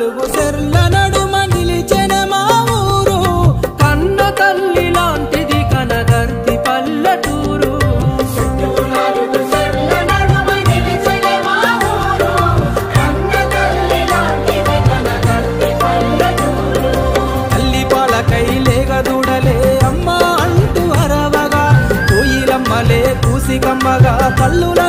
నాలుగు సెర్ల నడుమ నిలిచెన మా ఊరు కన్న తల్లి లాంటిది కనగర్తి పల్లెటూరు తల్లి పాలకై లేగదూడలే అమ్మ అంటూ అరవగా కోయిలమ్మలే కూసికమ్మగా కల్లుల